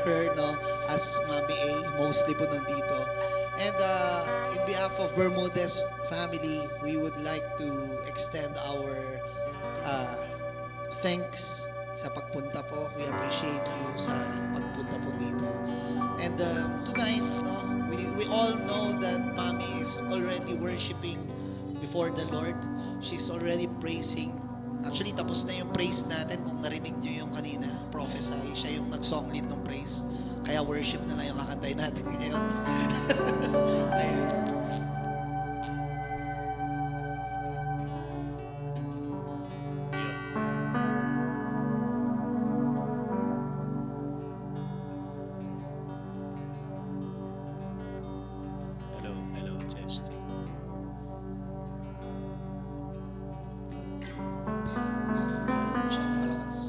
her, no, as Mami A, mostly po nandito. And in behalf of Bermudez family, we would like to extend our uh, thanks sa pagpunta po. We appreciate you sa pagpunta po dito. And tonight, no, we all know that Mami is already worshiping before the Lord. She's already praising. Actually, tapos na yung praise natin. Kung narinig nyo yung kanina, prophesy, siya yung nag-song lead ng praise. Kaya worship na lang yung kakantay natin ngayon. Ayun. Hello, testing. Masyado malakas.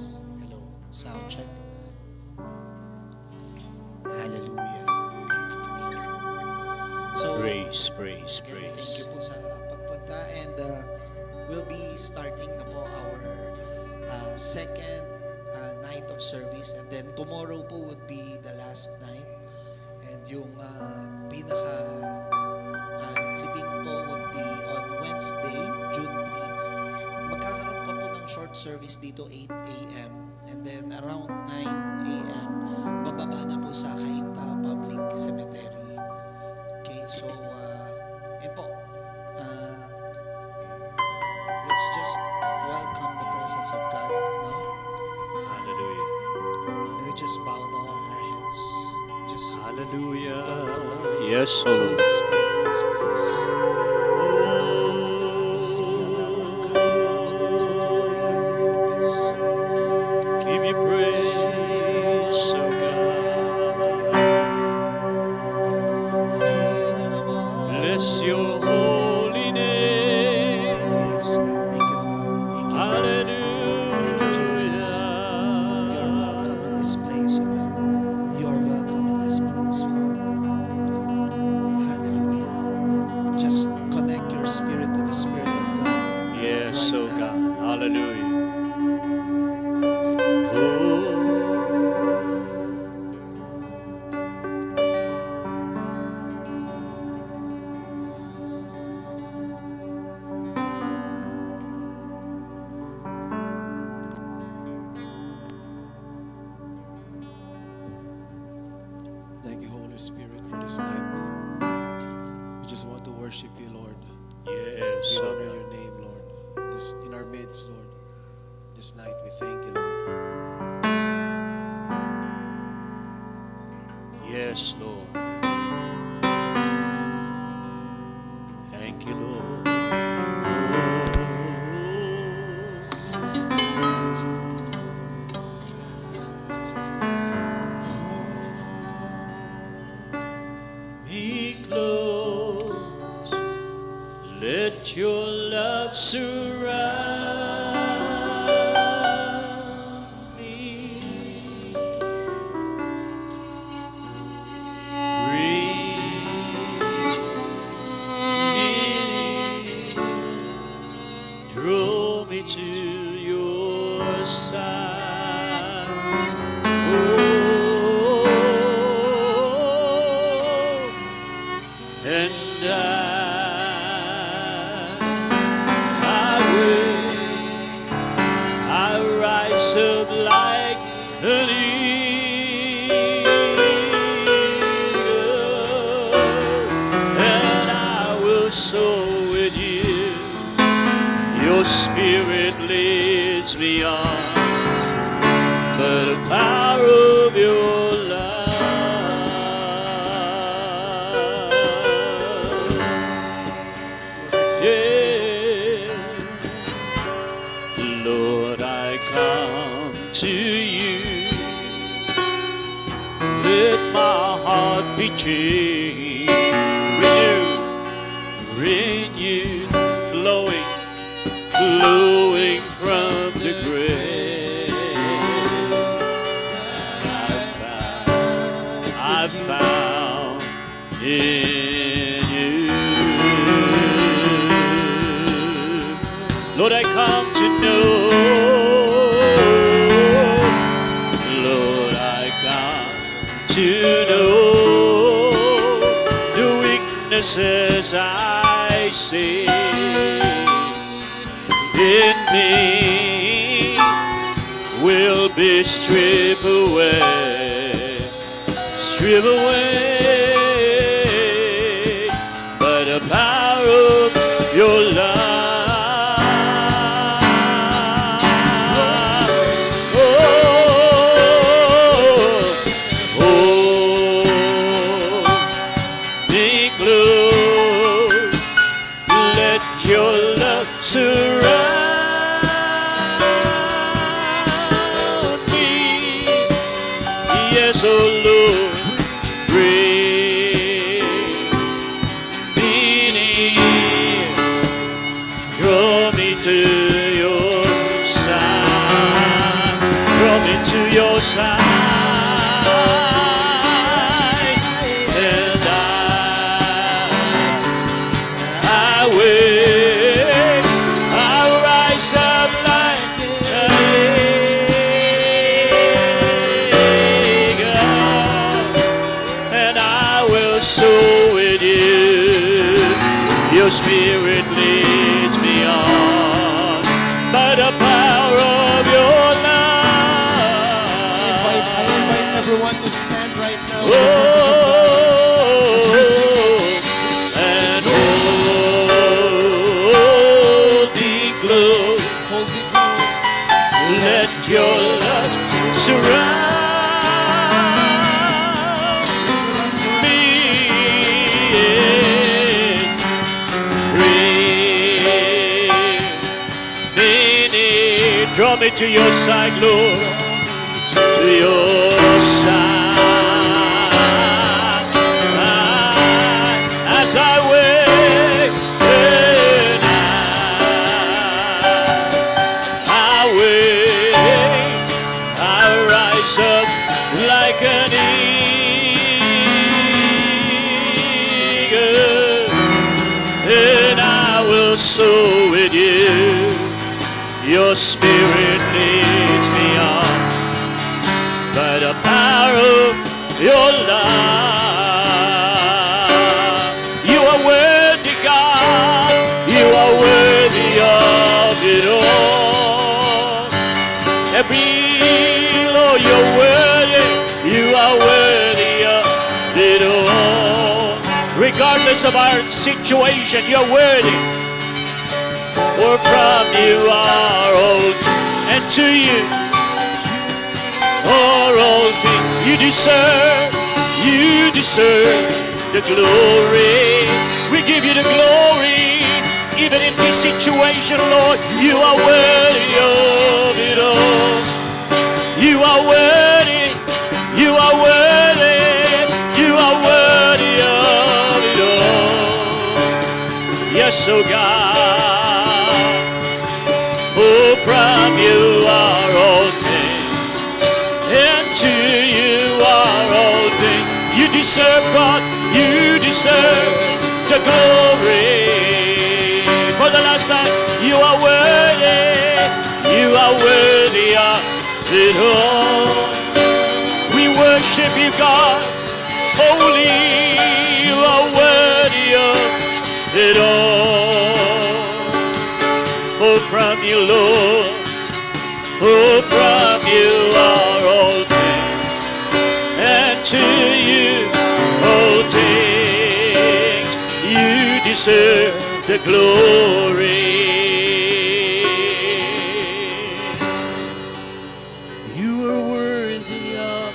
Hello, sound check. Hallelujah. So, Praise. again, thank you po sa pagpunta, and we'll be starting na po our second night of service, and then tomorrow po would be the last night, and yung pinaka libing po would be on Wednesday, June 3. Magkakaroon pa po ng short service dito 8 a.m. and then around 9 a.m. bababa na po sa Cainta Public Cemetery. Okay, so yun po. Let's just welcome the presence of God, no? Hallelujah. Can we just bow down our heads? Just Hallelujah. welcome the Yes, O Holy Lord. Spirit in this place. Give you praise, O God. Bless your holy name. Yes, God. Thank you, Father. Thank you. Hallelujah. Thank you, Jesus. You are welcome in this place, O God. You are welcome in this place, Father. Hallelujah. Just connect your spirit to the Spirit of God. Yes, Right O now. God. Hallelujah. Oh. Thank you, Holy Spirit, for this night. We just want to worship you, Lord. Yes, We O honor God. your name, Lord. This in our midst, Lord. This night, we thank you, Lord. Yes, Lord. Thank you, Lord. Be close. Let your love surround me. Draw me to your side. Oh, and I wait, I rise up like an eagle, and I will soar with you. Your spirit leads me on, but the power of your love, yeah. Lord, I come to you. Let my heart be changed. Renew, flowing from the grave. I've found in you. Lord, I come to know. Lord, I come to know the weaknesses I see in me will be stripped away, by the power of your love. Surround me, yes, oh Lord, bring me near, draw me to your side, draw me to your side, and I will. So with you, your spirit leads me on by the power of your love. I invite everyone to stand right now in the presence of God as we sing this. And hold me close, Hold me close. let your love surround. Draw me to your side, Lord, to your side. As I wait, and I wait, I rise up like an eagle, and I will soar with you. Your spirit leads me on by the power of your love. You are worthy, God. You are worthy of it all. Every Lord, you're worthy. You are worthy of it all. Regardless of our situation, you're worthy. For from you are all, and to you are all things. You deserve the glory. We give you the glory, even in this situation, Lord. You are worthy of it all. You are worthy. You are worthy. You are worthy of it all. Yes, oh God. For from you are all things, and to you are all things. You deserve, God, you deserve the glory. For the last time, you are worthy of it all. We worship you, God, holy, you are worthy of it all. For from you, Lord, for from you are all things, and to you all things. You deserve the glory. You are worthy of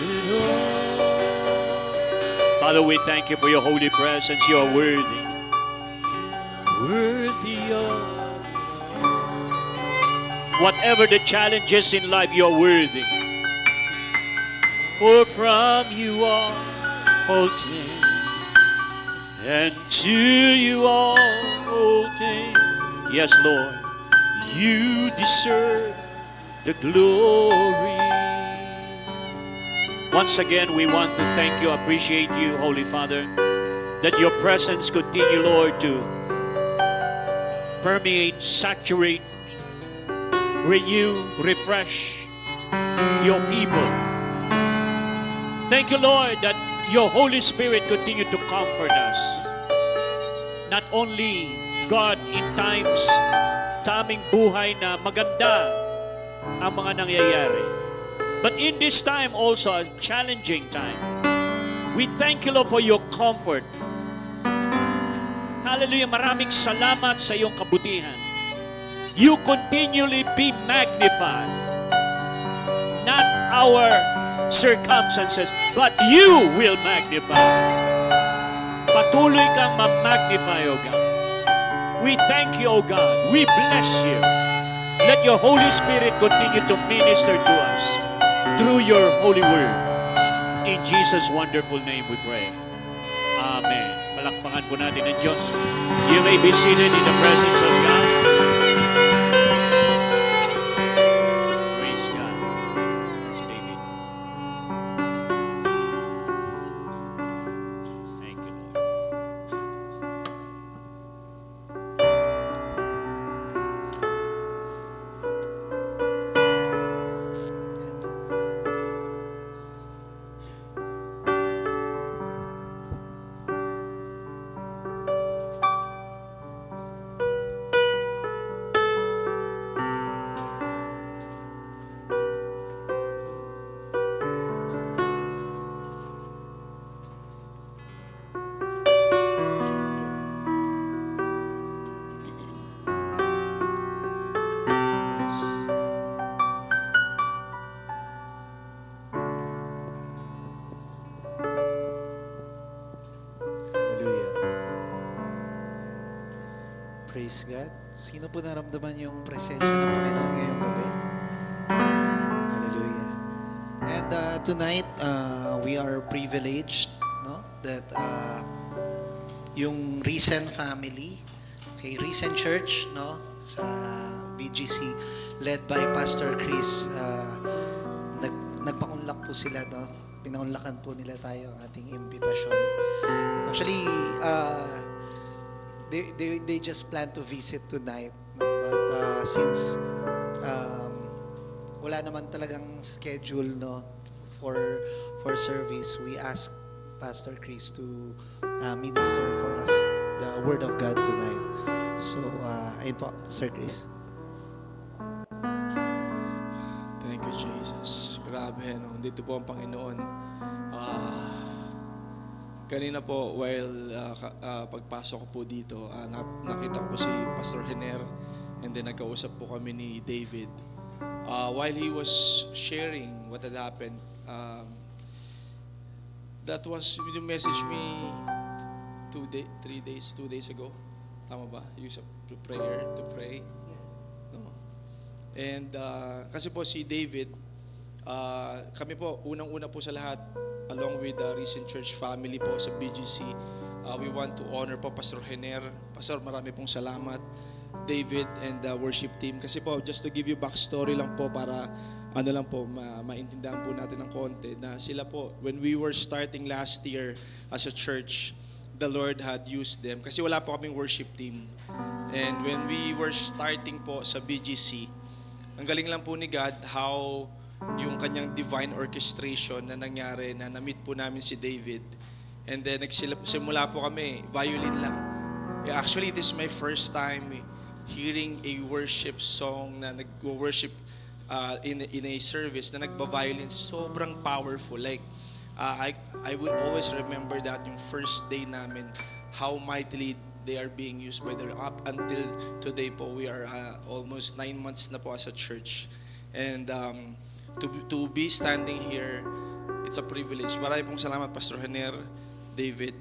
it all. Father, we thank you for your holy presence. You are worthy. Worthy of whatever the challenges in life, you're worthy. For from you are all things, and to you are all things. Yes, Lord, you deserve the glory. Once again, we want to thank you, appreciate you, Holy Father, that your presence continue, Lord, to permeate, saturate, renew, refresh your people. Thank you, Lord, that your Holy Spirit continue to comfort us. Not only, God, in times sa aming buhay na maganda ang mga nangyayari, but in this time also, a challenging time, we thank you, Lord, for your comfort. Hallelujah, maraming salamat sa iyong kabutihan. You continually be magnified. Not our circumstances, but you will magnify. Patuloy kang ma-magnify, O God. We thank you, O God. We bless you. Let your Holy Spirit continue to minister to us through your holy word. In Jesus' wonderful name we pray. Amen. Palakpakan po natin ang Diyos. You may be seated in the presence of God. Praise God. Let's take it. Thank you, Lord. Hallelujah. Praise God. Sino po naramdaman yung presensya ng Panginoon ngayong gabi? Hallelujah. And tonight, we are privileged, no, that yung Recent family, okay, Recent Church, no, sa BGC, led by Pastor Chris, nagpakunlak po sila, no, pinaunlakan po nila tayo ang ating imbitasyon. Actually, they just plan to visit tonight, no, but since wala naman talagang schedule, no, for service, we ask Pastor Chris to minister for us the Word of God tonight. So, ayun po, Sir Chris. Thank you, Jesus. Grabe, no? Dito po ang Panginoon. Kanina po, while pagpasok ko po dito, nakita ko po si Pastor Hener, and then nagkausap po kami ni David. While he was sharing what had happened, that was, you message me 2 days ago. Tama ba? Use of prayer to pray. No? And kasi po si David, kami po, unang-una po sa lahat, along with the Recent Church family po sa BGC, we want to honor po Pastor Hener. Pastor, marami pong salamat. David and the worship team. Kasi po, just to give you backstory lang po para maintindihan po natin ng konti na sila po, when we were starting last year as a church, the Lord had used them. Kasi wala po kaming worship team. And when we were starting po sa BGC, ang galing lang po ni God how yung kanyang divine orchestration na nangyari na na-meet po namin si David. And then nagsimula po kami, violin lang. Actually, this is my first time hearing a worship song na nag-worship in a service na nagba-violin. Sobrang powerful. Like, I will always remember that yung first day namin, how mightily they are being used by their up until today po. We are almost 9 months na po as a church. And to be standing here, it's a privilege. Maraming pong salamat, Pastor Hener, David.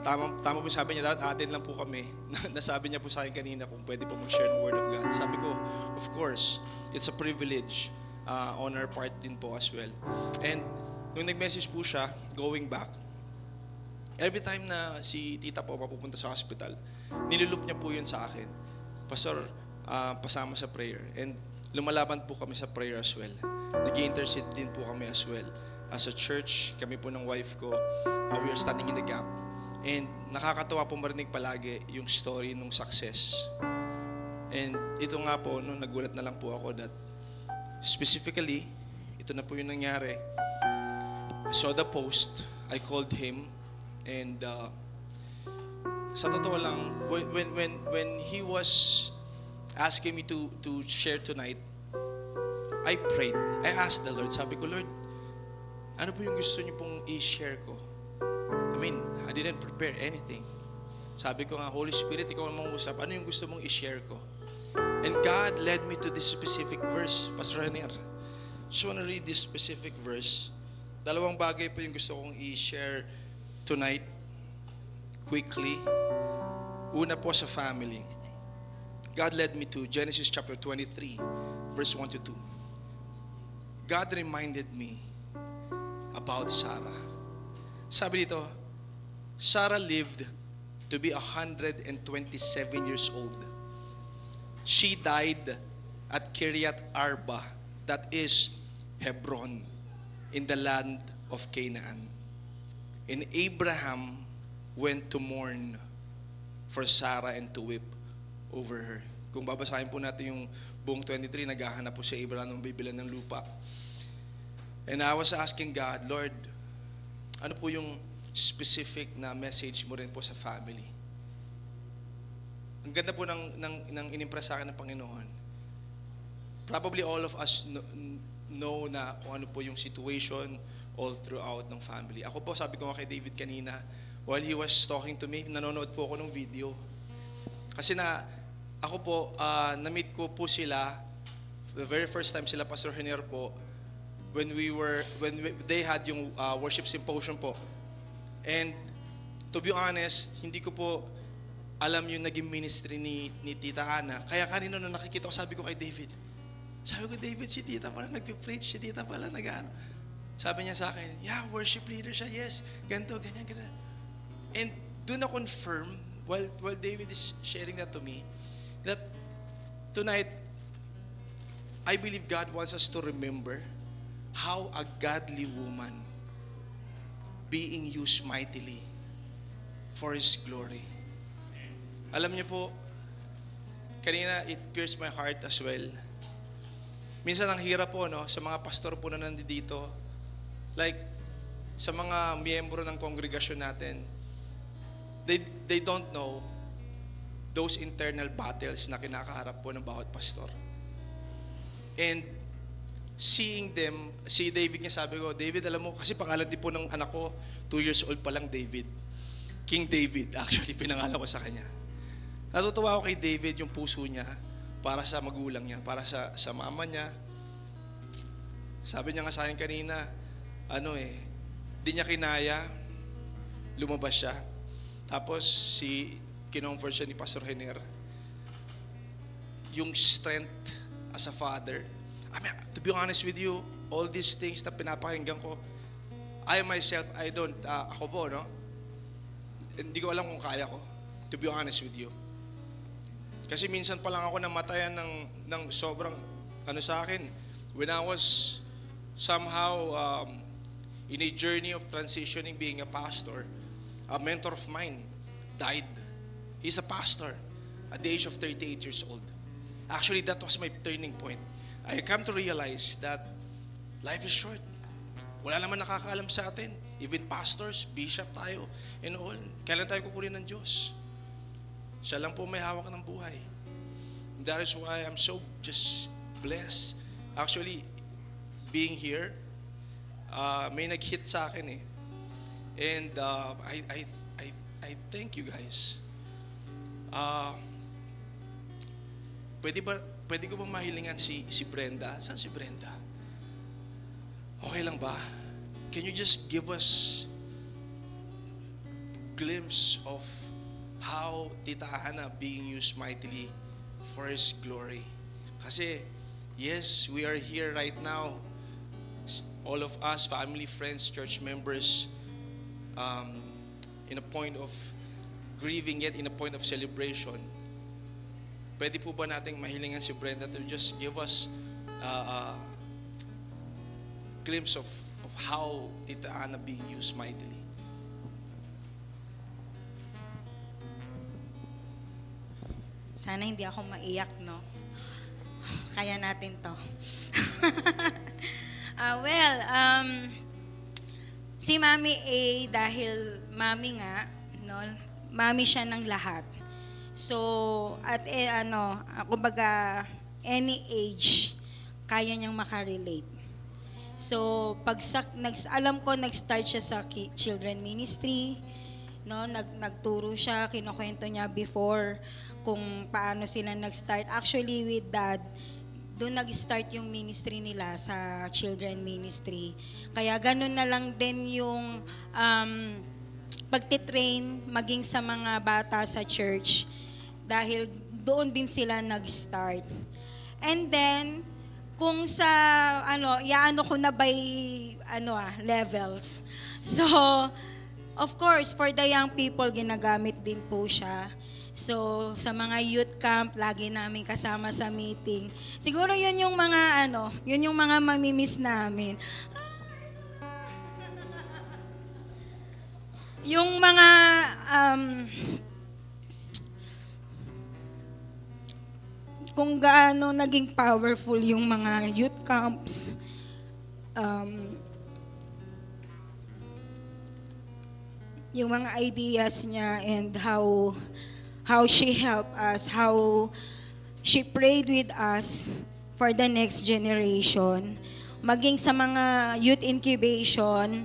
Tama po sabi niya, atin lang po kami. Nasabi niya po sa akin kanina kung pwede po mag-share ng Word of God. Sabi ko, of course, it's a privilege on our part din po as well. And nung nag-message po siya, going back, every time na si tita po mapupunta sa hospital, nilulup niya po yun sa akin. Pastor, pasama sa prayer. And lumalaban po kami sa prayer as well. Nag-i-intercede din po kami as well. As a church, kami po ng wife ko, we are standing in the gap. And nakakatawa po marinig palagi yung story nung success. And ito nga po, no, nagulat na lang po ako that specifically, ito na po yung nangyari. I saw the post, I called him, and sa totoo lang, when he was asking me to share tonight, I prayed. I asked the Lord, sabi ko, Lord, ano po yung gusto niyo pong i-share ko? I mean, I didn't prepare anything. Sabi ko nga, Holy Spirit, ikaw ang mangusap, ano yung gusto mong i-share ko? And God led me to this specific verse, Pastor Renier. Just want to read this specific verse. Dalawang bagay po yung gusto kong i-share tonight, quickly. Una po sa family. God led me to Genesis chapter 23, verse 1 to 2. God reminded me about Sarah. Sabi dito, Sarah lived to be 127 years old. She died at Kiryat Arba, that is Hebron, in the land of Canaan. And Abraham went to mourn for Sarah and to weep over her. Kung babasahin po natin yung buong 23, naghahanap po si Abraham ng bibilan ng lupa. And I was asking God, Lord, ano po yung specific na message mo rin po sa family? Ang ganda po ng inimpress sa akin ng Panginoon. Probably all of us know na kung ano po yung situation all throughout ng family. Ako po, sabi ko nga kay David kanina, while he was talking to me, nanonood po ako ng video. Kasi ako po, na-meet ko po sila, the very first time sila, Pastor Renier po, when they had yung worship symposium po. And to be honest, hindi ko po alam yung naging ministry ni Tita Ana. Kaya kanina nung nakikita ko, sabi ko, David, si Tita pala nag-preach, si Tita pala nag-ano. Sabi niya sa akin, yeah, worship leader siya, yes, ganito, ganyan. And do na confirm, while David is sharing that to me, that tonight, I believe God wants us to remember how a godly woman being used mightily for His glory. Alam niyo po, kanina it pierced my heart as well. Minsan ang hirap po, no, sa mga pastor po na nandito, like sa mga miyembro ng kongregasyon natin, they don't know those internal battles na kinakaharap po ng bawat pastor. And seeing them, si David niya, sabi ko, David, alam mo, kasi pangalan din po ng anak ko, 2 years old pa lang, David. King David, actually, pinangalan ko sa kanya. Natutuwa ako kay David, yung puso niya, para sa magulang niya, para sa mama niya. Sabi niya nga sa akin kanina, di niya kinaya, lumabas siya. Tapos, kinomfort siya ni Pastor Renier. Yung strength as a father, I mean, to be honest with you, all these things na pinapakinggan ko, I myself, ako po, no? Hindi ko alam kung kaya ko, to be honest with you. Kasi minsan pa lang ako namatayan ng sobrang, sa akin, when I was somehow in a journey of transitioning, being a pastor, a mentor of mine died. He's a pastor at the age of 38 years old. Actually, that was my turning point. I come to realize that life is short. Wala naman nakakaalam sa atin. Even pastors, bishop tayo, and all. Kailan tayo kukunin ng Diyos? Siya lang po may hawak ng buhay. And that is why I'm so just blessed. Actually, being here, may nag-hit sa akin eh. And I thank you guys. Pwede ko ba mahilingan si Brenda? Saan si Brenda? Okay lang ba? Can you just give us a glimpse of how Tita Ana being used mightily for His glory? Kasi, yes, we are here right now. All of us, family, friends, church members, in a point of grieving yet in a point of celebration. Pwede po ba nating mahilingan si Brenda to just give us a glimpse of how Tita Ana being used mightily? Sana hindi ako maiyak, no? Kaya natin to. Si Mami A, dahil mami nga, no, mami siya ng lahat. So, at kumbaga, any age, kaya niyang makarelate. So, alam ko, nag-start siya sa children ministry, no, nagturo siya, kinukwento niya before kung paano sila nag-start. Actually, with dad, doon nag-start yung ministry nila sa children ministry. Kaya ganun na lang din yung pagtitrain maging sa mga bata sa church dahil doon din sila nag-start. And then, kung sa, iaano ko na by, levels. So, of course, for the young people, ginagamit din po siya. So, sa mga youth camp, lagi namin kasama sa meeting. Siguro yun yung mga, yun yung mga mamimiss namin. Yung mga, kung gaano naging powerful yung mga youth camps, yung mga ideas niya and how she helped us, how she prayed with us for the next generation. Maging sa mga youth incubation,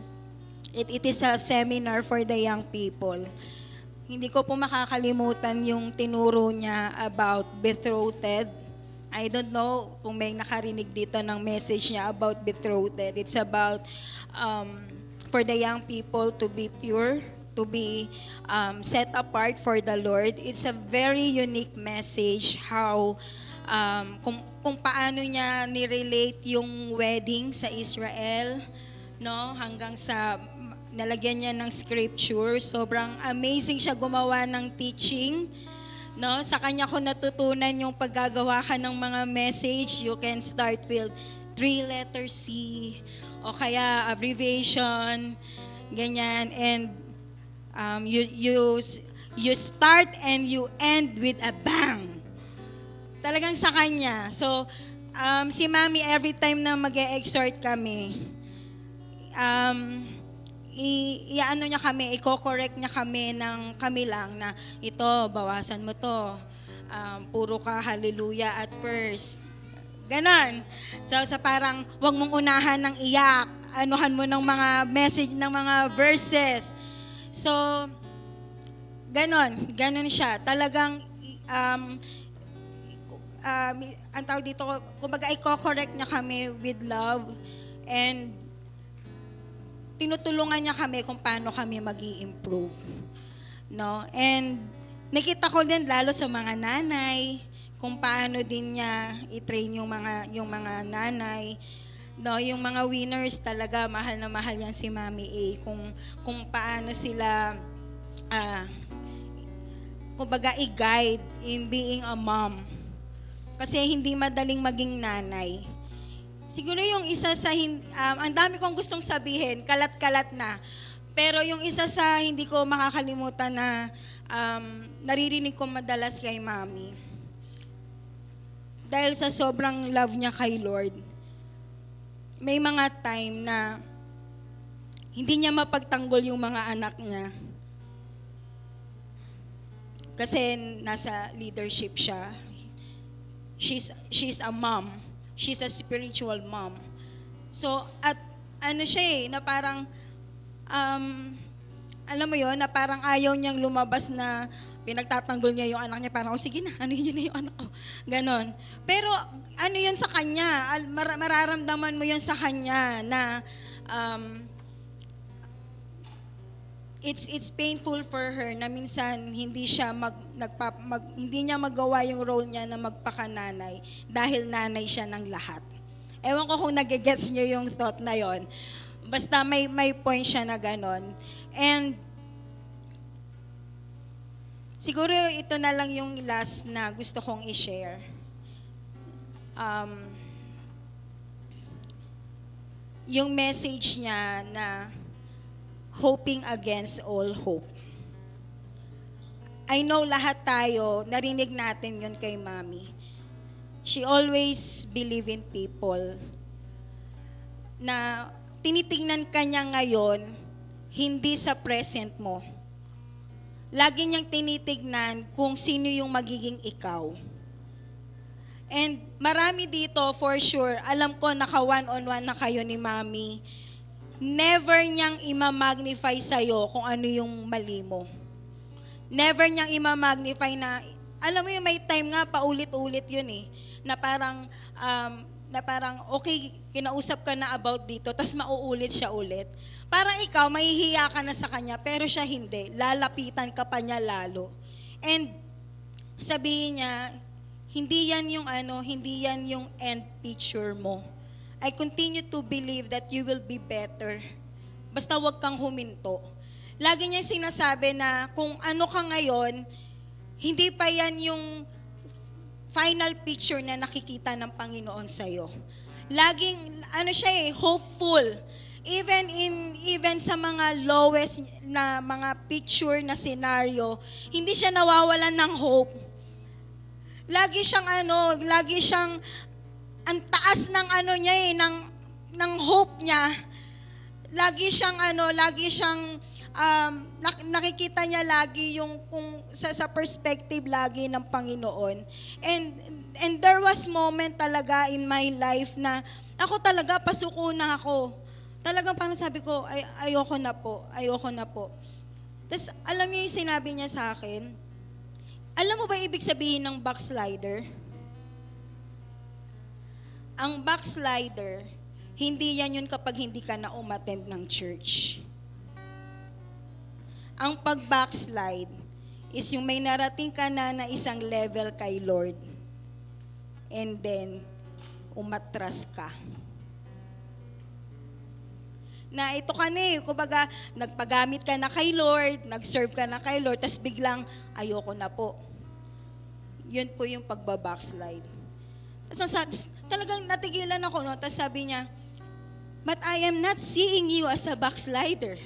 it is a seminar for the young people. Hindi ko po makakalimutan yung tinuro niya about betrothed. I don't know kung may nakarinig dito ng message niya about betrothed. It's about for the young people to be pure, to be set apart for the Lord. It's a very unique message how kung paano niya nirelate yung wedding sa Israel, no, hanggang sa nalagyan niya ng scripture. Sobrang amazing siya gumawa ng teaching, no. Sa kanya ko natutunan yung paggagawa ka ng mga message. You can start with 3 letter C o kaya abbreviation, ganyan, and you start and you end with a bang. Talagang sa kanya. So, si Mami, every time na mag-e-exhort kami, i-ano niya kami, i-correct niya kami ng kami lang na ito, bawasan mo to. Puro ka hallelujah at first. Ganon. So, sa parang, wag mong unahan ng iyak. Anuhan mo ng mga message, ng mga verses. So, ganon siya. Talagang, ang tawag dito, kumbaga i-correct niya kami with love and tinutulungan niya kami kung paano kami mag-i-improve. No? And nakita ko din lalo sa mga nanay, kung paano din niya i-train yung mga nanay. No, yung mga winners talaga, mahal na mahal yan si Mami A. Kung paano sila kumbaga i-guide in being a mom. Kasi hindi madaling maging nanay. Siguro yung isa sa, ang dami kong gustong sabihin, kalat-kalat na. Pero yung isa sa hindi ko makakalimutan na naririnig ko madalas kay Mami. Dahil sa sobrang love niya kay Lord, may mga time na hindi niya mapagtanggol yung mga anak niya. Kasi nasa leadership siya. She's a mom. She's a spiritual mom. So, at siya na parang, alam mo yon na parang ayaw niyang lumabas na pinagtatanggol niya yung anak niya. Parang, sige na, yun na yung anak ko. Ganon. Pero, yun sa kanya? Mararamdaman mo yun sa kanya na it's painful for her na minsan hindi siya hindi niya magawa yung role niya na magpakananay dahil nanay siya ng lahat. Ewan ko kung nagigets niyo yung thought na yon. Basta may point siya na ganon. And siguro ito na lang yung last na gusto kong i-share. Yung message niya na hoping against all hope. I know lahat tayo, narinig natin yun kay Mami. She always believe in people. Na tinitingnan kanya ngayon hindi sa present mo. Lagi niyang tinitignan kung sino yung magiging ikaw. And marami dito, for sure, alam ko naka one-on-one na kayo ni Mami, never niyang ima-magnify sa'yo kung ano yung mali mo. Never niyang ima-magnify na, alam mo yung may time nga, paulit-ulit yun eh, na parang okay, kinausap ka na about dito, tas mauulit siya ulit. Parang ikaw, mahihiya ka na sa kanya, pero siya hindi. Lalapitan ka pa niya lalo. And sabihin niya, hindi yan yung end picture mo. I continue to believe that you will be better. Basta wag kang huminto. Lagi niya sinasabi na kung ano ka ngayon, hindi pa yan yung final picture na nakikita ng Panginoon sa'yo. Laging, hopeful. Even sa mga lowest na mga picture na scenario, hindi siya nawawalan ng hope. Lagi siyang ang taas ng ng hope niya. Lagi siyang nakikita niya lagi yung kung sa perspective lagi ng Panginoon. And there was moment talaga in my life na ako talaga pasuko na ako. Talagang parang sabi ko, ayoko na po. Tapos alam niyo yung sinabi niya sa akin, alam mo ba ibig sabihin ng backslider? Ang backslider, hindi yan yun kapag hindi ka na umattend ng church. Ang pag-backslide is yung may narating ka na isang level kay Lord and then umatras ka. Na ito ka na kumbaga, nagpagamit ka na kay Lord, nag-serve ka na kay Lord, tas biglang, ayoko na po. Yun po yung pagbabackslide. Tas talagang natigilan ako, no? Tas sabi niya, but I am not seeing you as a backslider.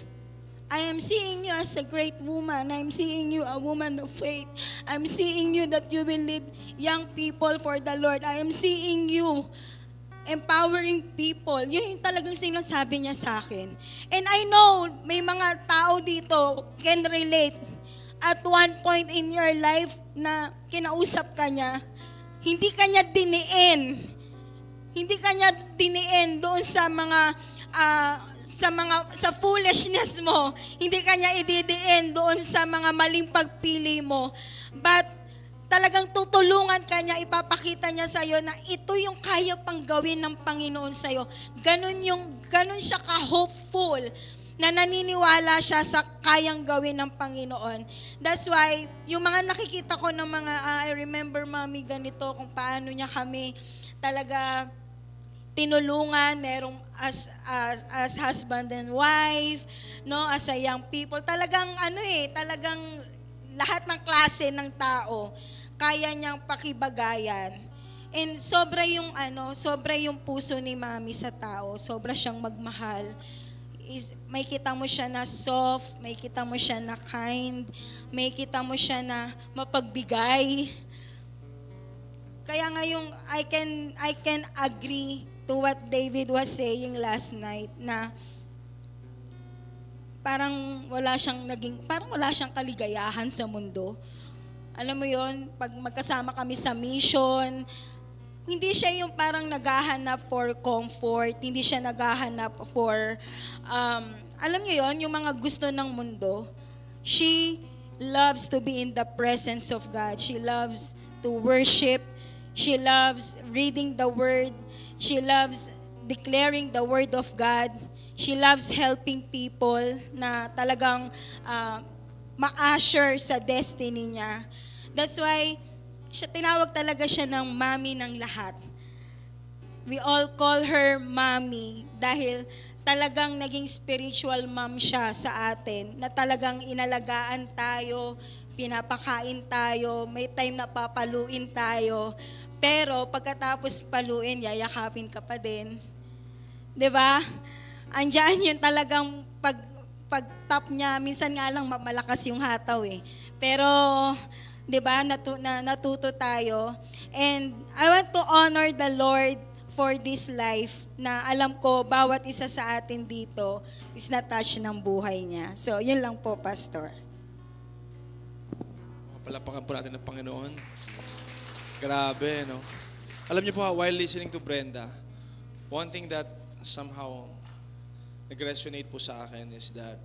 I am seeing you as a great woman. I'm seeing you a woman of faith. I'm seeing you that you will lead young people for the Lord. I am seeing you empowering people. Yun yung talagang sinasabi niya sa akin. And I know may mga tao dito can relate. At one point in your life na kinausap ka niya, hindi ka niya diniin. Hindi ka niya diniin doon sa sa foolishness mo. Hindi ka niya ididiin doon sa mga maling pagpili mo. But talagang tutulungan ka niya, ipapakita niya sa'yo na ito yung kaya pang gawin ng Panginoon sa'yo. Ganun siya ka-hopeful na naniniwala siya sa kayang gawin ng Panginoon. That's why, yung mga nakikita ko ng mga, I remember Mami ganito, kung paano niya kami talaga tinulungan, merong as husband and wife, no, as a young people. Talagang talagang lahat ng klase ng tao kaya niyang pakibagayan. And sobra yung puso ni Mami sa tao. Sobra siyang magmahal. May kita mo siya na soft, may kita mo siya na kind, may kita mo siya na mapagbigay. Kaya nga yung I can agree to what David was saying last night na parang wala siyang kaligayahan sa mundo. Alam mo yon, pag magkasama kami sa mission, hindi siya yung parang naghahanap for comfort, hindi siya naghahanap for, alam niyo yon, yung mga gusto ng mundo. She loves to be in the presence of God. She loves to worship. She loves reading the Word. She loves declaring the Word of God. She loves helping people na talagang ma-assure sa destiny niya. That's why, tinawag talaga siya ng Mami ng lahat. We all call her Mami dahil talagang naging spiritual mom siya sa atin, na talagang inalagaan tayo, pinapakain tayo, may time na papaluin tayo, pero pagkatapos paluin, yayakapin ka pa din. 'Di ba? Andiyan yun talagang pag-tap niya, minsan nga lang malakas yung hataw eh. Pero 'di ba, natuto tayo. And I want to honor the Lord for this life na alam ko bawat isa sa atin dito is na-touch ng buhay niya. So, yun lang po, Pastor. Palapakan po natin ng Panginoon. Grabe, no? Alam niyo po, while listening to Brenda, one thing that somehow nag-resonate po sa akin is that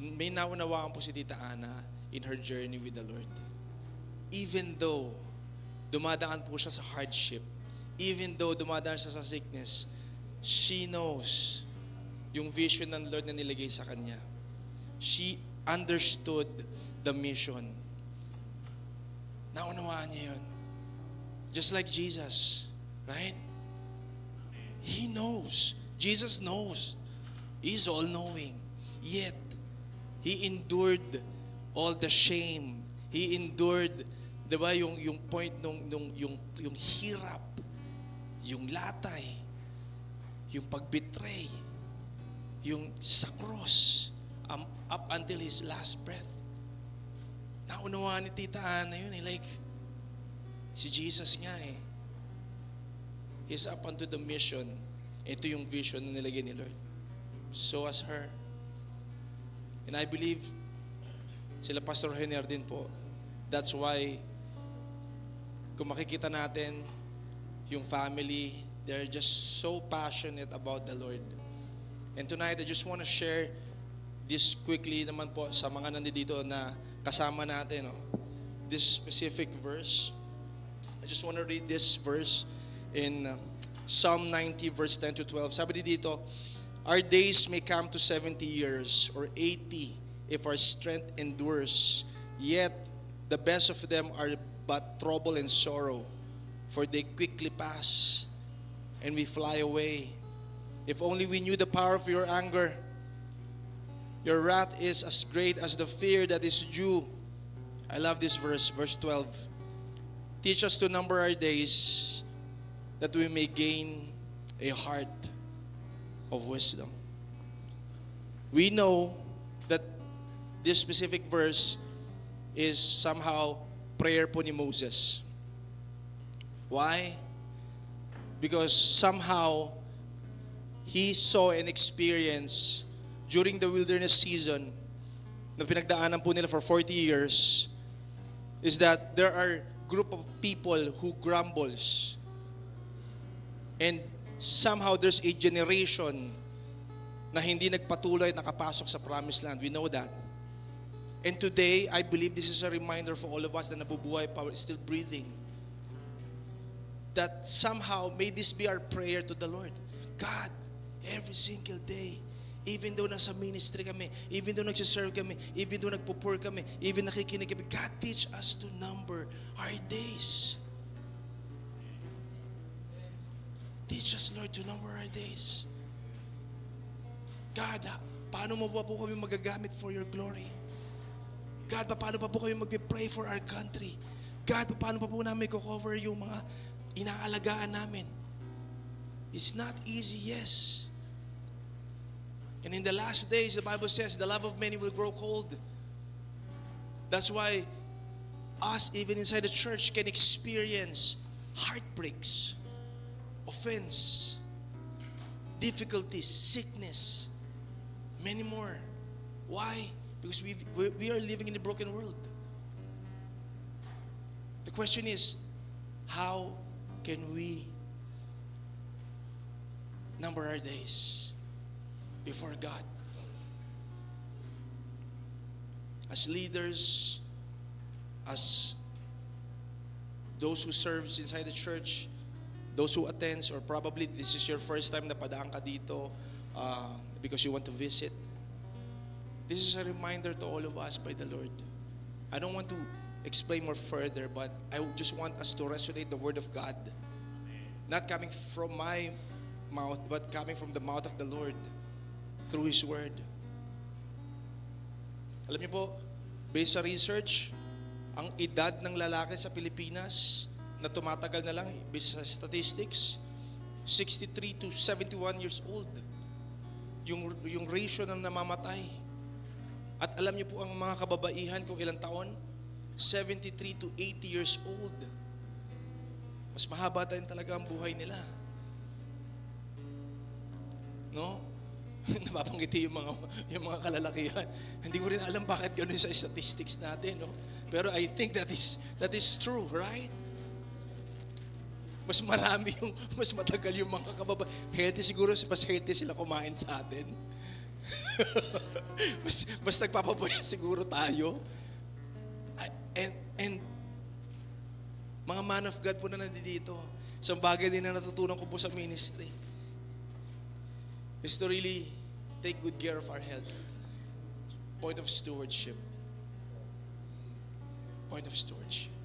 may naunawaan po si Tita Ana in her journey with the Lord. Even though dumadaan po siya sa hardship, even though dumadaan siya sa sickness, she knows yung vision ng Lord na nilagay sa kanya. She understood the mission. Naunawaan niya yun. Just like Jesus, right? He knows. Jesus knows. He's all-knowing. Yet, He endured all the shame. He endured, diba, yung point yung hirap, yung latay, yung pagbetray, yung sa cross, up until his last breath. Naunawaan ni Tita Ana yun, like, si Jesus nga He's up unto the mission. Ito yung vision na nilagay ni Lord. So as her. And I believe, sila Pastor Henner din po. That's why, kung makikita natin, yung family, they're just so passionate about the Lord. And tonight, I just want to share this quickly naman po sa mga nandito na kasama natin. This specific verse. I just want to read this verse in Psalm 90 verse 10 to 12. Sabi dito, our days may come to 70 years or 80 if our strength endures. Yet the best of them are but trouble and sorrow, for they quickly pass and we fly away. If only we knew the power of your anger. Your wrath is as great as the fear that is due. I love this verse, verse 12. Teach us to number our days that we may gain a heart of wisdom. We know that this specific verse is somehow prayer po ni Moses. Why? Because somehow he saw and experienced during the wilderness season na pinagdaanan po nila for 40 years is that there are group of people who grumbles. And somehow there's a generation na hindi nagpatuloy at nakapasok sa promised land. We know that. And today, I believe this is a reminder for all of us na nabubuhay pa, still breathing. That somehow, may this be our prayer to the Lord. God, every single day, even though nasa ministry kami, even though nagsiserve kami, even though nagpupur kami, even nakikinig kami, God, teach us to number our days. Teach us, Lord, to number our days. God, paano mo pa po kami magagamit for your glory? God, paano pa po kami mag-pray for our country? God, paano pa po namin i-cover yung mga inaalagaan namin? It's not easy, yes. And in the last days, the Bible says, the love of many will grow cold. That's why us, even inside the church, can experience heartbreaks, offense, difficulties, sickness, many more. Why? Because we are living in a broken world. The question is, how can we number our days before God? As leaders, as those who serves inside the church, those who attends, or probably this is your first time na padaan ka dito because you want to visit. This is a reminder to all of us by the Lord. I don't want to explain more further, but I just want us to resonate the word of God. Not coming from my mouth, but coming from the mouth of the Lord through His word. Alam niyo po, based sa research, ang edad ng lalaki sa Pilipinas na tumatagal na lang, based sa statistics, 63 to 71 years old. Yung ratio ng namamatay. At alam niyo po ang mga kababaihan kung ilang taon? 73 to 80 years old. Mas mahaba din talaga ang buhay nila. No? Napapangiti yung mga kalalakihan. Hindi ko rin alam bakit gano'n sa statistics natin, no? Pero I think that is true, right? Mas marami mas matagal yung mga kababa. Healthy siguro, mas healthy sila kumain sa atin. mas nagpapabuya siguro tayo. And mga man of God po na nandito, isang bagay din na natutunan ko po sa ministry is to really take good care of our health. Point of stewardship. Point of stewardship.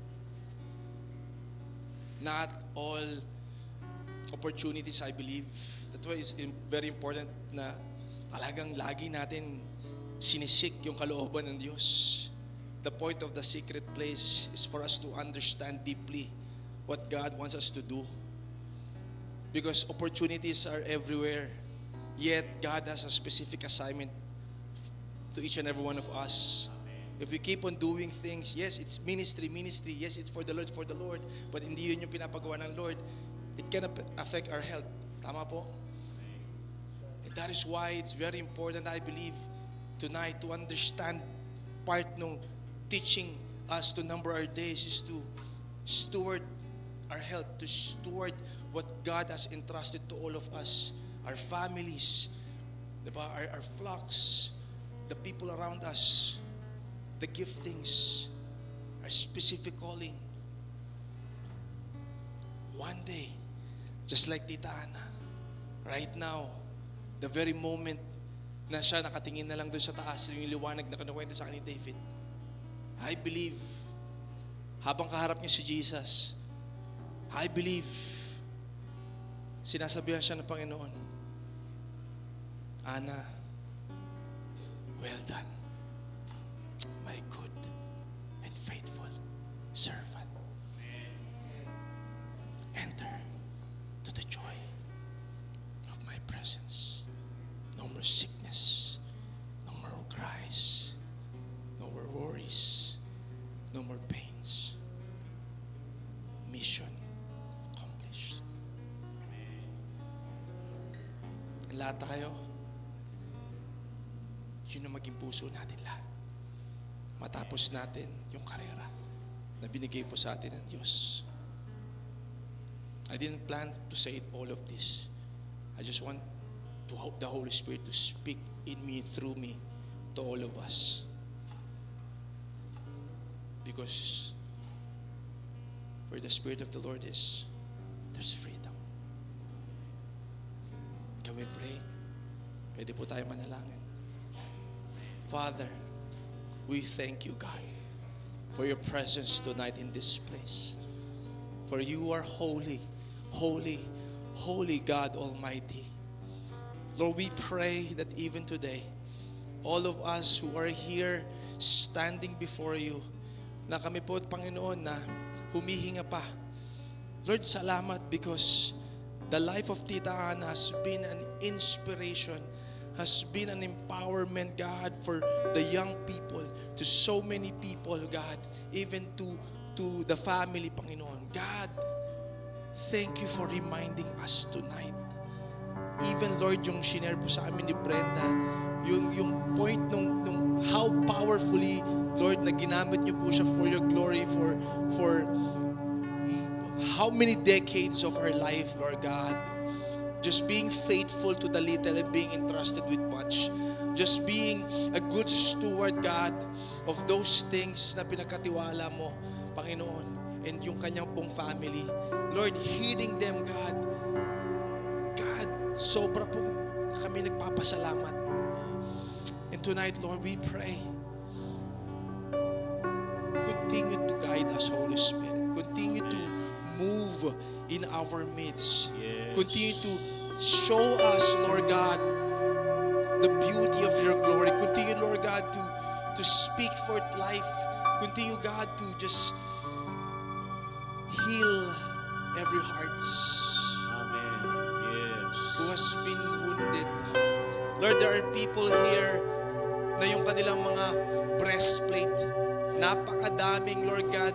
Not all opportunities, I believe. That's why it's very important na talagang lagi natin sinisik yung kalooban ng Diyos. The point of the secret place is for us to understand deeply what God wants us to do. Because opportunities are everywhere. Yet, God has a specific assignment to each and every one of us. If we keep on doing things, yes, it's ministry, yes, it's for the Lord, but hindi yun yung pinapagawa ng Lord, it can affect our health. Tama po? And that is why it's very important, I believe, tonight to understand part ng teaching us to number our days is to steward our health, to steward what God has entrusted to all of us, our families, diba? Our flocks, the people around us, the giftings, our specific calling. One day, just like Tita Ana, right now, the very moment na siya nakatingin na lang doon sa taas, yung liwanag na kinukwento sa akin ni David, I believe, habang kaharap niya si Jesus, I believe, sinasabihan siya ng Panginoon, Ana, well done, my good and faithful servant. Enter to the joy of my presence. No more sickness, no more cries, no more worries, no more pains. Mission accomplished. And lahat tayo, yun ang maging puso natin lahat. Matapos natin yung karera na binigay po sa atin ng Diyos. I didn't plan to say it all of this. I just want to hope the Holy Spirit to speak in me, through me, to all of us. Because where the Spirit of the Lord is, there's freedom. Can we pray? Pwede po tayo manalangin. Father, we thank you, God, for your presence tonight in this place. For you are holy, holy, holy God Almighty. Lord, we pray that even today, all of us who are here standing before you, na kami po, Panginoon, na humihinga pa. Lord, salamat because the life of Tita Ana has been an inspiration, has been an empowerment, God, for the young people, to so many people, God, even to the family, Panginoon. God, thank you for reminding us tonight. Even, Lord, yung shinare po sa amin ni Brenda, yung point nung how powerfully, Lord, na ginamit niyo po siya for your glory, for how many decades of her life, Lord God. Just being faithful to the little and being entrusted with much. Just being a good steward, God, of those things na pinagkatiwala mo, Panginoon, and yung kanyang pong family. Lord, heeding them, God. God, sobra po kami nagpapasalamat. And tonight, Lord, we pray, continue to guide us, Holy Spirit. Continue to move in our midst. Yes. Continue to show us, Lord God, the beauty of your glory. Continue, Lord God, to speak forth life. Continue, God, to just heal every heart Amen. Yes. who has been wounded. Lord, there are people here na yung kanilang mga breastplate, napakadaming, Lord God,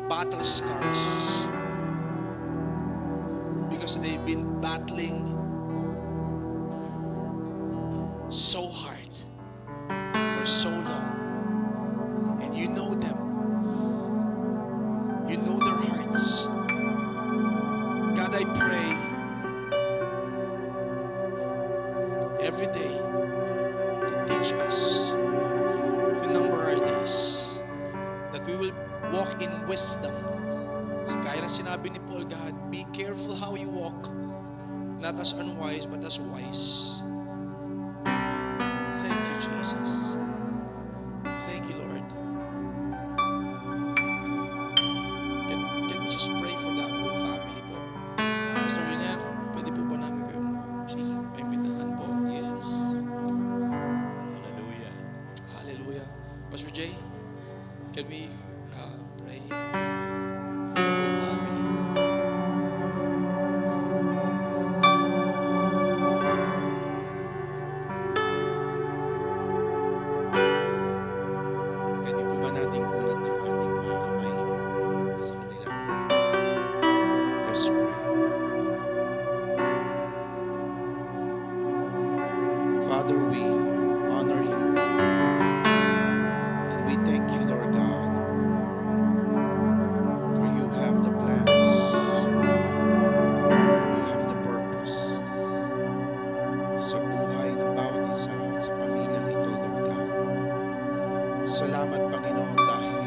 battle scars. Because they've been battling for so long. And you know them. You know their hearts. God, I pray every day to teach us to number our days. That we will walk in wisdom. Kaya na sinabi ni Paul, God, be careful how you walk. Not as unwise, but as wise. Thank you, Jesus. Thank you, Lord. Can we just pray for the whole family po? Pastor Riner, pwede po ba namin kayo maimbitahan po? Yes. Hallelujah. Hallelujah. Pastor Jay, can we pray for the whole family? Pwede po ba nating unat yung ating mga kamay sa kanila? Let's pray. Father, we honor you. And we thank you, Lord God, for you have the plans. You have the purpose sa buhay ng bawat isa at sa pamilyang ito, Lord God. Salamat, Panginoon, dahil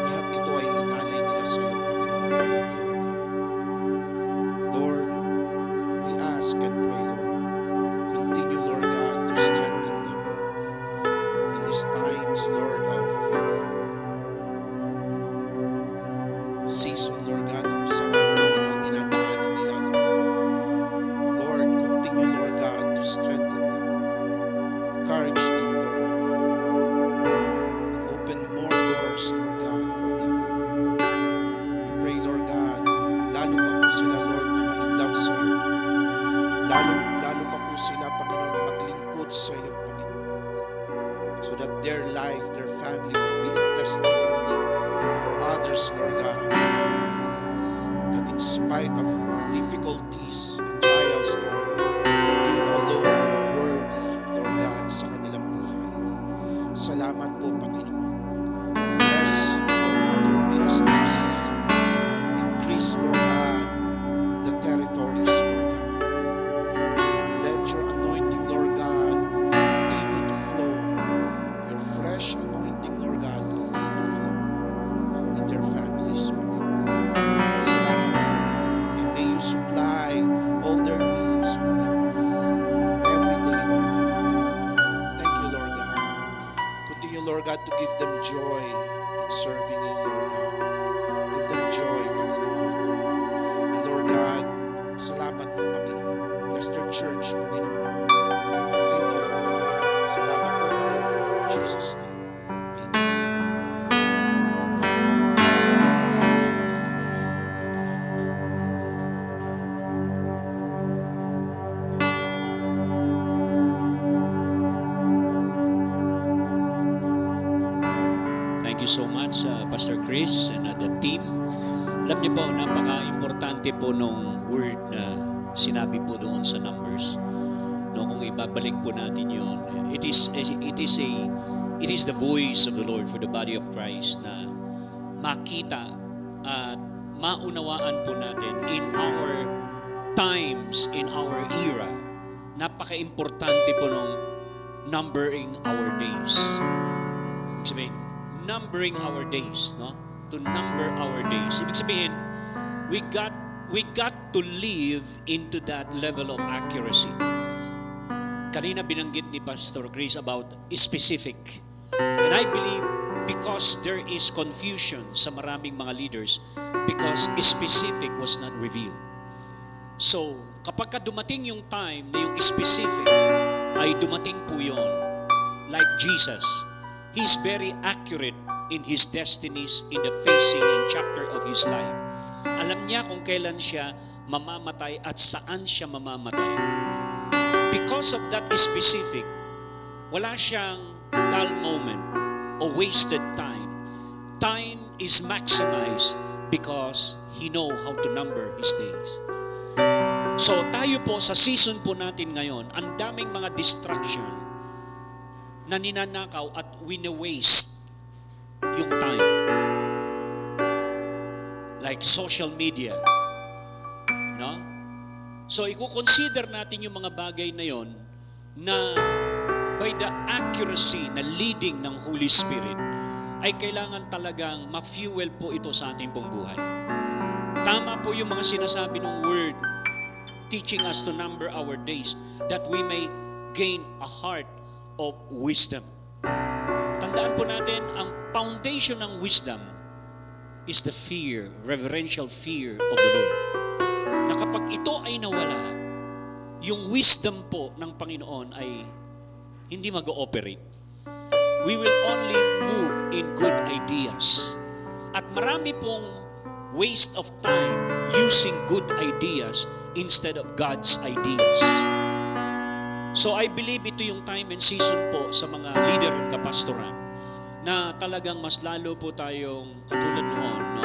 lahat ito ay inalay nila sa iyo, Panginoon, for your glory. Lord, we ask and pray, Lord, continue, Lord God, to strengthen them in these times, Lord, of season, Lord God, na kung saan, Panginoon, dinadaanan nila, Lord. Lord, continue, Lord God, to strengthen them. Encourage them, Lord. And open more doors, Lord God, for them, Lord. We pray, Lord God, na lalo pa po sila, Lord, na ma-inlove sa iyo. Lalo pa po sila, Panginoon, maglingkod sa iyo, Panginoon. So that their life, their family will be a testimony for others, Lord God. That in spite of difficulties and trials, Lord, you alone are worthy, Lord God, sa kanilang buhay. Salamat po, Panginoon. Bless, Lord God, your ministries. Increase, Lord God, the territories, Lord God. Let your anointing, Lord God, continue to flow. Your fresh anointing, Lord God, continue to flow in their families, Panginoon. Salamat, Lord God. And may you supply all their needs, Panginoon, every day, Lord God. Thank you, Lord God. Continue, Lord God, to give them joy in serving you, Lord God. Give them joy, Panginoon. And Lord God, salamat po, Panginoon. Bless their church, Panginoon. Thank you, Lord God. Salamat po, Panginoon. In Jesus' name. Amen. Thank you so much, Pastor Chris and the team. Alam niyo po, napaka-importante po nung word na sinabi po doon sa Numbers. No, kung ibabalik po natin yun, it is the voice of the Lord for the body of Christ na makita at maunawaan po natin in our times, in our era. Napaka-importante po nung numbering our days. Ibig sabihin, numbering our days, no? To number our days. Ibig sabihin, we got to live into that level of accuracy. Kanina binanggit ni Pastor Chris about specific. And I believe because there is confusion sa maraming mga leaders because specific was not revealed. So, kapag dumating yung time na yung specific ay dumating po yun, like Jesus, He's very accurate in His destinies in the facing and chapter of His life. Alam niya kung kailan siya mamamatay at saan siya mamamatay. Because of that specific, wala siyang dull moment or wasted time. Time is maximized because He know how to number His days. So tayo po sa season po natin ngayon, ang daming mga distraction. na ninanakaw at wini-waste yung time. Like social media. No? So, i-consider natin yung mga bagay na yon na by the accuracy na leading ng Holy Spirit ay kailangan talagang ma-fuel po ito sa ating pong buhay. Tama po yung mga sinasabi ng Word, teaching us to number our days that we may gain a heart of wisdom. Tandaan po natin, ang foundation ng wisdom is the fear, reverential fear of the Lord. Na kapag ito ay nawala, yung wisdom po ng Panginoon ay hindi mag-ooperate. We will only move in good ideas. At marami pong waste of time using good ideas instead of God's ideas. So I believe ito yung time and season po sa mga leader at kapastoran na talagang mas lalo po tayong katulad noon, no?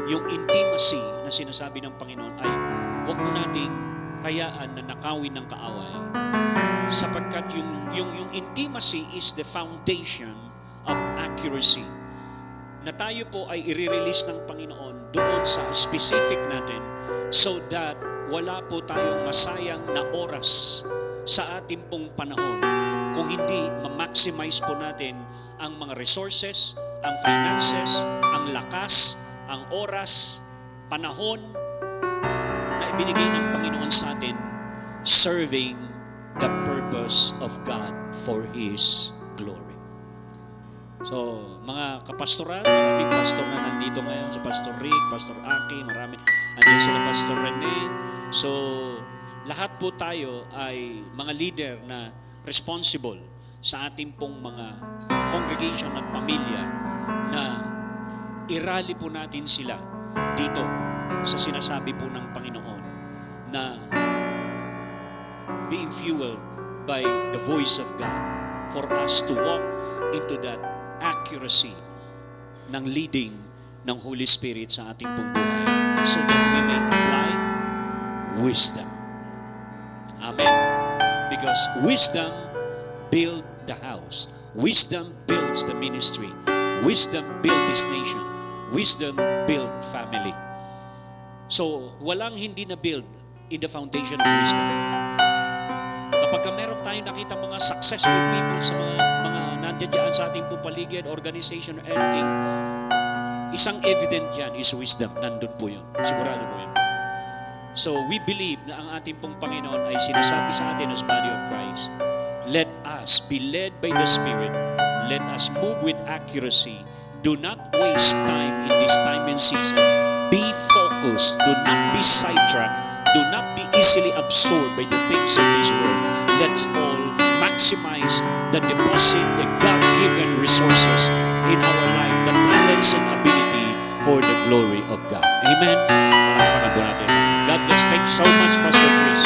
Yung intimacy na sinasabi ng Panginoon ay huwag mo nating hayaan na nakawin ng kaaway. Sapagkat yung intimacy is the foundation of accuracy. Na tayo po ay i-release ng Panginoon doon sa specific natin so that wala po tayong masayang na oras sa ating pong panahon kung hindi ma-maximize po natin ang mga resources, ang finances, ang lakas, ang oras, panahon na ibinigay ng Panginoon sa atin serving the purpose of God for His glory. So, mga kapastoran, maraming pastor na nandito ngayon, si Pastor Rick, Pastor Aki, marami, andyan sila Pastor Rene. So, lahat po tayo ay mga leader na responsible sa ating pong mga congregation at pamilya na irali po natin sila dito sa sinasabi po ng Panginoon na being fueled by the voice of God for us to walk into that accuracy ng leading ng Holy Spirit sa ating pong buhay so that we may apply wisdom. Amen. Because wisdom builds the house. Wisdom builds the ministry. Wisdom builds this nation. Wisdom builds family. So, walang hindi na build in the foundation of wisdom. Kapag meron tayong nakita mga successful people sa mga nandiyan sa ating paligid, organization or anything, isang evident dyan is wisdom. Nandun po yun. Sigurado po yun. So, we believe na ang ating pong Panginoon ay sinasabi sa atin as body of Christ, let us be led by the Spirit. Let us move with accuracy. Do not waste time in this time and season. Be focused. Do not be sidetracked. Do not be easily absorbed by the things of this world. Let's all maximize the deposit, the God-given resources in our life, the talents and ability for the glory of God. Amen? Palakpakan po natin. God bless. Thank you so much, Pastor Chris.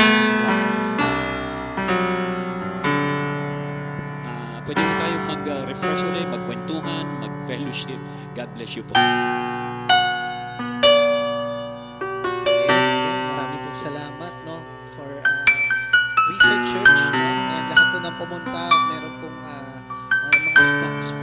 Pwede po tayo mag-refresh ulit, magkwentuhan, mag-fellowship. God bless you po. Maraming pong salamat, no, for Reset Church, no, and lahat po ng pumunta, meron pong mga snacks po